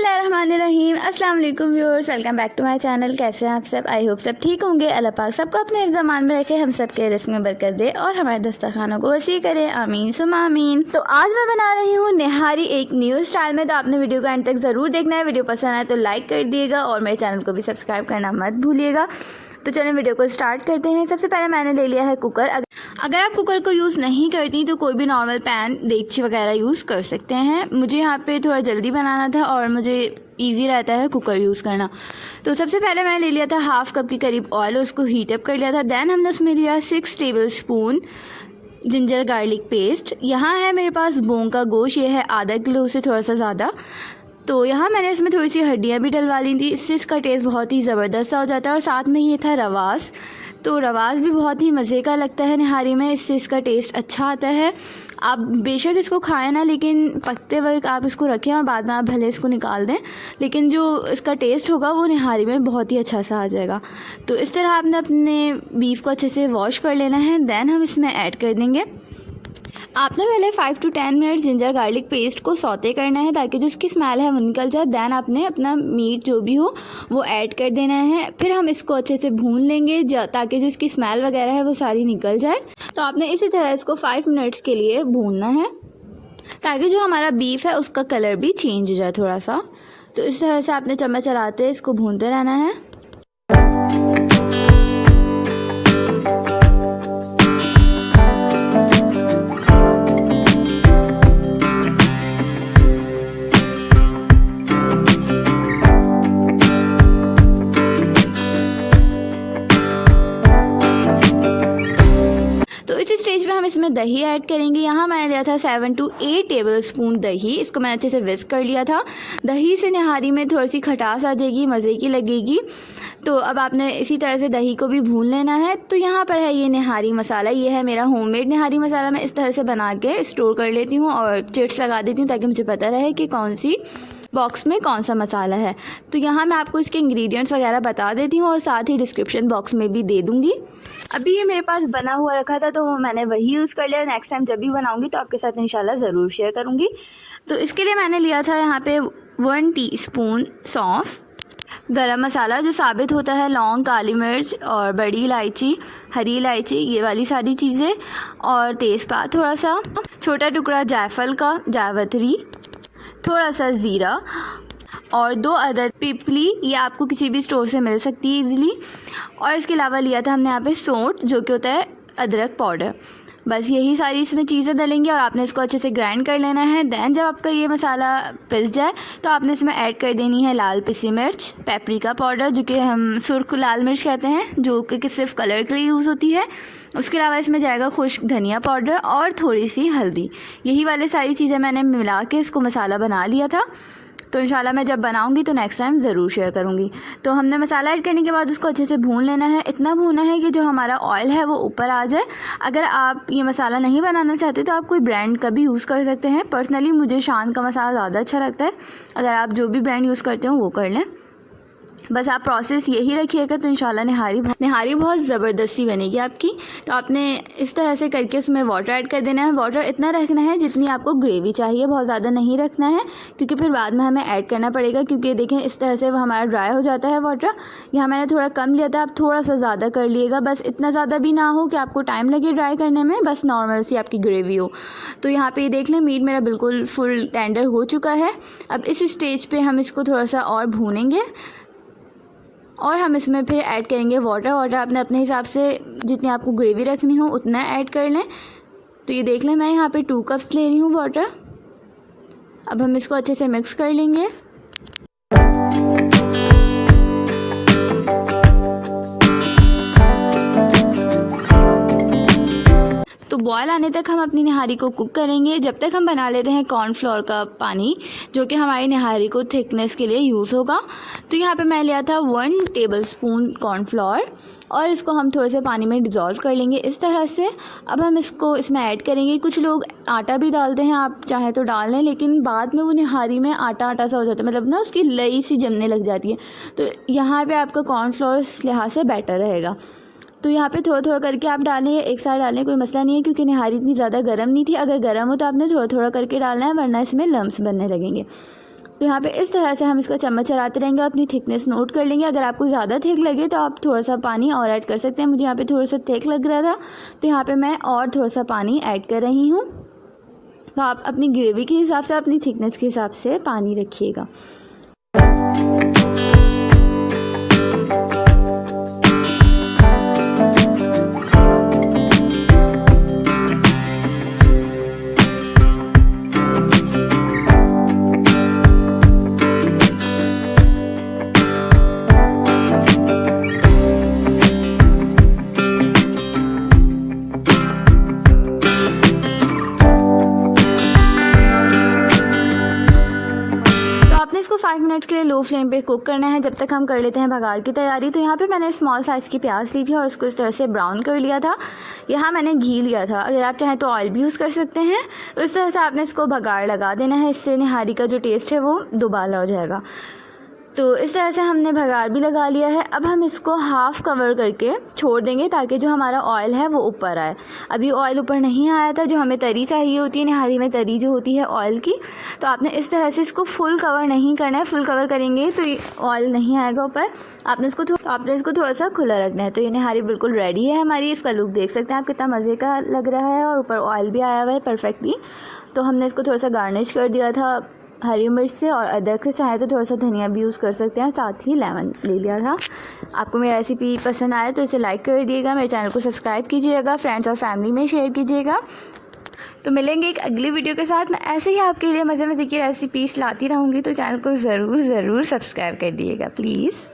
बिस्मिल्लाहिर्रहमानिर्रहीम। अस्सलाम वालेकुम viewers, welcome back to my channel. कैसे हैं आप सब? आई होप सब ठीक होंगे। अल्लाह पाक सबको अपने ज़मान में रखे, हम सब के रिस्क में बरकत दे और हमारे दस्तरखानों को वसी करे, आमीन सुम आमीन। तो आज मैं बना रही हूँ निहारी एक न्यू स्टाइल में। तो आपने वीडियो को एंड तक ज़रूर देखना है। वीडियो पसंद आए तो लाइक कर दिएगा और मेरे चैनल को भी सब्सक्राइब करना मत भूलिएगा। तो चलिए वीडियो को स्टार्ट करते हैं। सबसे पहले मैंने ले लिया है कुकर। अगर आप कुकर को यूज़ नहीं करती तो कोई भी नॉर्मल पैन, देगची वगैरह यूज़ कर सकते हैं। मुझे यहाँ पे थोड़ा जल्दी बनाना था और मुझे इजी रहता है कुकर यूज़ करना। तो सबसे पहले मैंने ले लिया था हाफ़ कप के करीब ऑयल, उसको हीट अप कर लिया था। दैन हमने उसमें लिया 6 table spoon ginger garlic paste. यहाँ है मेरे पास बोंग का गोश्त, ये है आधा किलो से थोड़ा सा ज़्यादा। तो यहाँ मैंने इसमें थोड़ी सी हड्डियाँ भी डलवा ली थी, इससे इसका टेस्ट बहुत ही ज़बरदस्त सा हो जाता है। और साथ में ये था रवास। तो रवास भी बहुत ही मज़े का लगता है निहारी में, इससे इसका टेस्ट अच्छा आता है। आप बेशक इसको खाएं ना, लेकिन पकते वक्त आप इसको रखें और बाद में आप भले इसको निकाल दें, लेकिन जो इसका टेस्ट होगा वो निहारी में बहुत ही अच्छा सा आ जाएगा। तो इस तरह आपने अपने बीफ को अच्छे से वॉश कर लेना है। दैन हम इसमें ऐड कर देंगे, आपने पहले 5 to 10 minute ginger garlic paste को सौते करना है ताकि जो इसकी स्मेल है वो निकल जाए। दैन आपने अपना मीट जो भी हो वो ऐड कर देना है। फिर हम इसको अच्छे से भून लेंगे ताकि जो इसकी स्मेल वगैरह है वो सारी निकल जाए। तो आपने इसी तरह इसको 5 मिनट्स के लिए भूनना है ताकि जो हमारा बीफ है उसका कलर भी चेंज हो जाए थोड़ा सा। तो इस तरह से आपने चम्मच चलाते इसको भूनते रहना है। तो इस स्टेज पे हम इसमें दही ऐड करेंगे। यहाँ मैंने लिया था 7 to 8 टेबल स्पून दही, इसको मैंने अच्छे से विस्क कर लिया था। दही से निहारी में थोड़ी सी खटास आ जाएगी, मज़े की लगेगी। तो अब आपने इसी तरह से दही को भी भून लेना है। तो यहाँ पर है ये निहारी मसाला, ये है मेरा होममेड निहारी मसाला। मैं इस तरह से बना के स्टोर कर लेती हूँ और चिट्स लगा देती हूँ ताकि मुझे पता रहे कि कौन सी बॉक्स में कौन सा मसाला है। तो यहाँ मैं आपको इसके इंग्रेडिएंट्स वगैरह बता देती हूँ और साथ ही डिस्क्रिप्शन बॉक्स में भी दे दूँगी। अभी ये मेरे पास बना हुआ रखा था तो मैंने वही यूज़ कर लिया। नेक्स्ट टाइम जब भी बनाऊँगी तो आपके साथ इंशाल्लाह ज़रूर शेयर करूँगी। तो इसके लिए मैंने लिया था यहाँ पे 1 टीस्पून सौंफ, गरम मसाला जो साबित होता है, लौंग, काली मिर्च और बड़ी इलायची, हरी इलायची, ये वाली सारी चीज़ें, और तेज़पात थोड़ा सा, छोटा टुकड़ा जायफल का, जावित्री, थोड़ा सा ज़ीरा और 2 अदद पिपली, ये आपको किसी भी स्टोर से मिल सकती है इजीली। और इसके अलावा लिया था हमने यहाँ पे सौंठ जो कि होता है अदरक पाउडर। बस यही सारी इसमें चीज़ें डलेंगी और आपने इसको अच्छे से ग्राइंड कर लेना है। दैन जब आपका ये मसाला पिस जाए तो आपने इसमें ऐड कर देनी है लाल पिसी मिर्च, पेपरिका पाउडर जो कि हम सुर्ख लाल मिर्च कहते हैं, जो कि सिर्फ कलर के लिए यूज़ होती है। उसके अलावा इसमें जाएगा खुश्क धनिया पाउडर और थोड़ी सी हल्दी। यही वाली सारी चीज़ें मैंने मिला के इसको मसाला बना लिया था। तो इंशाल्लाह मैं जब बनाऊंगी तो नेक्स्ट टाइम ज़रूर शेयर करूंगी। तो हमने मसाला ऐड करने के बाद उसको अच्छे से भून लेना है। इतना भूनना है कि जो हमारा ऑयल है वो ऊपर आ जाए। अगर आप ये मसाला नहीं बनाना चाहते तो आप कोई ब्रांड का भी यूज़ कर सकते हैं। पर्सनली मुझे शान का मसाला ज़्यादा अच्छा लगता है। अगर आप जो भी ब्रांड यूज़ करते हो वो कर लें। बस आप प्रोसेस यही रखिएगा तो इंशाल्लाह निहारी बहुत ज़बरदस्ती बनेगी आपकी। तो आपने इस तरह से करके उसमें वाटर ऐड कर देना है। वाटर इतना रखना है जितनी आपको ग्रेवी चाहिए, बहुत ज़्यादा नहीं रखना है क्योंकि फिर बाद में हमें ऐड करना पड़ेगा। क्योंकि देखें इस तरह से वो हमारा ड्राई हो जाता है वाटर। यहाँ मैंने थोड़ा कम लिया था, आप थोड़ा सा ज़्यादा कर लिएगा। बस इतना ज़्यादा भी ना हो कि आपको टाइम लगे ड्राई करने में, बस नॉर्मल सी आपकी ग्रेवी हो। तो यहाँ पर देख लें मीट मेरा बिल्कुल फुल टेंडर हो चुका है। अब इस स्टेज पर हम इसको थोड़ा सा और भूनेंगे और हम इसमें फिर ऐड करेंगे वाटर। आपने अपने हिसाब से जितनी आपको ग्रेवी रखनी हो उतना ऐड कर लें। तो ये देख लें मैं यहाँ पे 2 कप्स ले रही हूँ वाटर। अब हम इसको अच्छे से मिक्स कर लेंगे। तो बॉयल आने तक हम अपनी निहारी को कुक करेंगे। जब तक हम बना लेते हैं कॉर्नफ्लोर का पानी जो कि हमारी निहारी को थिकनेस के लिए यूज़ होगा। तो यहाँ पे मैं लिया था 1 टेबल स्पून कॉर्नफ्लोर और इसको हम थोड़े से पानी में डिज़ोल्व कर लेंगे इस तरह से। अब हम इसको इसमें ऐड करेंगे। कुछ लोग आटा भी डालते हैं, आप चाहें तो डाल लें, लेकिन बाद में वो निहारी में आटा आटा सा हो जाता है, मतलब ना उसकी लई सी जमने लग जाती है। तो यहाँ पे आपका कॉर्नफ्लोर इस लिहाज से बेटर रहेगा। तो यहाँ पे थोड़ा थोड़ा करके आप डालें, एक साथ डालें, कोई मसला नहीं है क्योंकि निहारी इतनी ज़्यादा गर्म नहीं थी। अगर गर्म हो तो आपने थोड़ा थोड़ा करके डालना है वरना इसमें लम्स बनने लगेंगे। तो यहाँ पे इस तरह से हम इसका चम्मच चलाते रहेंगे और अपनी थिकनेस नोट कर लेंगे। अगर आपको ज़्यादा थिक लगे तो आप थोड़ा सा पानी और ऐड कर सकते हैं। मुझे यहाँ पे थोड़ा सा थिक लग रहा था तो यहाँ पे मैं और थोड़ा सा पानी ऐड कर रही हूँ। तो आप अपनी ग्रेवी के हिसाब से, अपनी थिकनेस के हिसाब से पानी रखिएगा। इसको 5 मिनट्स के लिए लो फ्लेम पे कुक करना है जब तक हम कर लेते हैं भगार की तैयारी। तो यहाँ पे मैंने स्मॉल साइज़ की प्याज ली थी और उसको इस तरह से ब्राउन कर लिया था। यहाँ मैंने घी लिया था, अगर आप चाहें तो ऑयल भी यूज़ कर सकते हैं। तो इस तरह से आपने इसको भगार लगा देना है, इससे निहारी का जो टेस्ट है वो दुबाला हो जाएगा। तो इस तरह से हमने भगार भी लगा लिया है। अब हम इसको हाफ़ कवर करके छोड़ देंगे ताकि जो हमारा ऑयल है वो ऊपर आए। अभी ऑयल ऊपर नहीं आया था, जो हमें तरी चाहिए होती है निहारी में, तरी जो होती है ऑयल की। तो आपने इस तरह से इसको फुल कवर नहीं करना है, फुल कवर करेंगे तो ये ऑयल नहीं आएगा ऊपर। आपने इसको थोड़ा सा खुला रखना है। तो ये निहारी बिल्कुल रेडी है हमारी। इसका लुक देख सकते हैं आप, कितना मज़े का लग रहा है और ऊपर ऑयल भी आया हुआ है परफेक्टली। तो हमने इसको थोड़ा सा गार्निश कर दिया था हरी मिर्च से और अदरक से, चाहे तो थोड़ा सा धनिया भी यूज़ कर सकते हैं। साथ ही लेमन ले लिया था। आपको मेरी रेसिपी पसंद आए तो इसे लाइक कर दिएगा, मेरे चैनल को सब्सक्राइब कीजिएगा, फ्रेंड्स और फैमिली में शेयर कीजिएगा। तो मिलेंगे एक अगली वीडियो के साथ। मैं ऐसे ही आपके लिए मज़े मज़े की रेसिपीज़ लाती रहूँगी, तो चैनल को ज़रूर सब्सक्राइब कर दिएगा प्लीज़।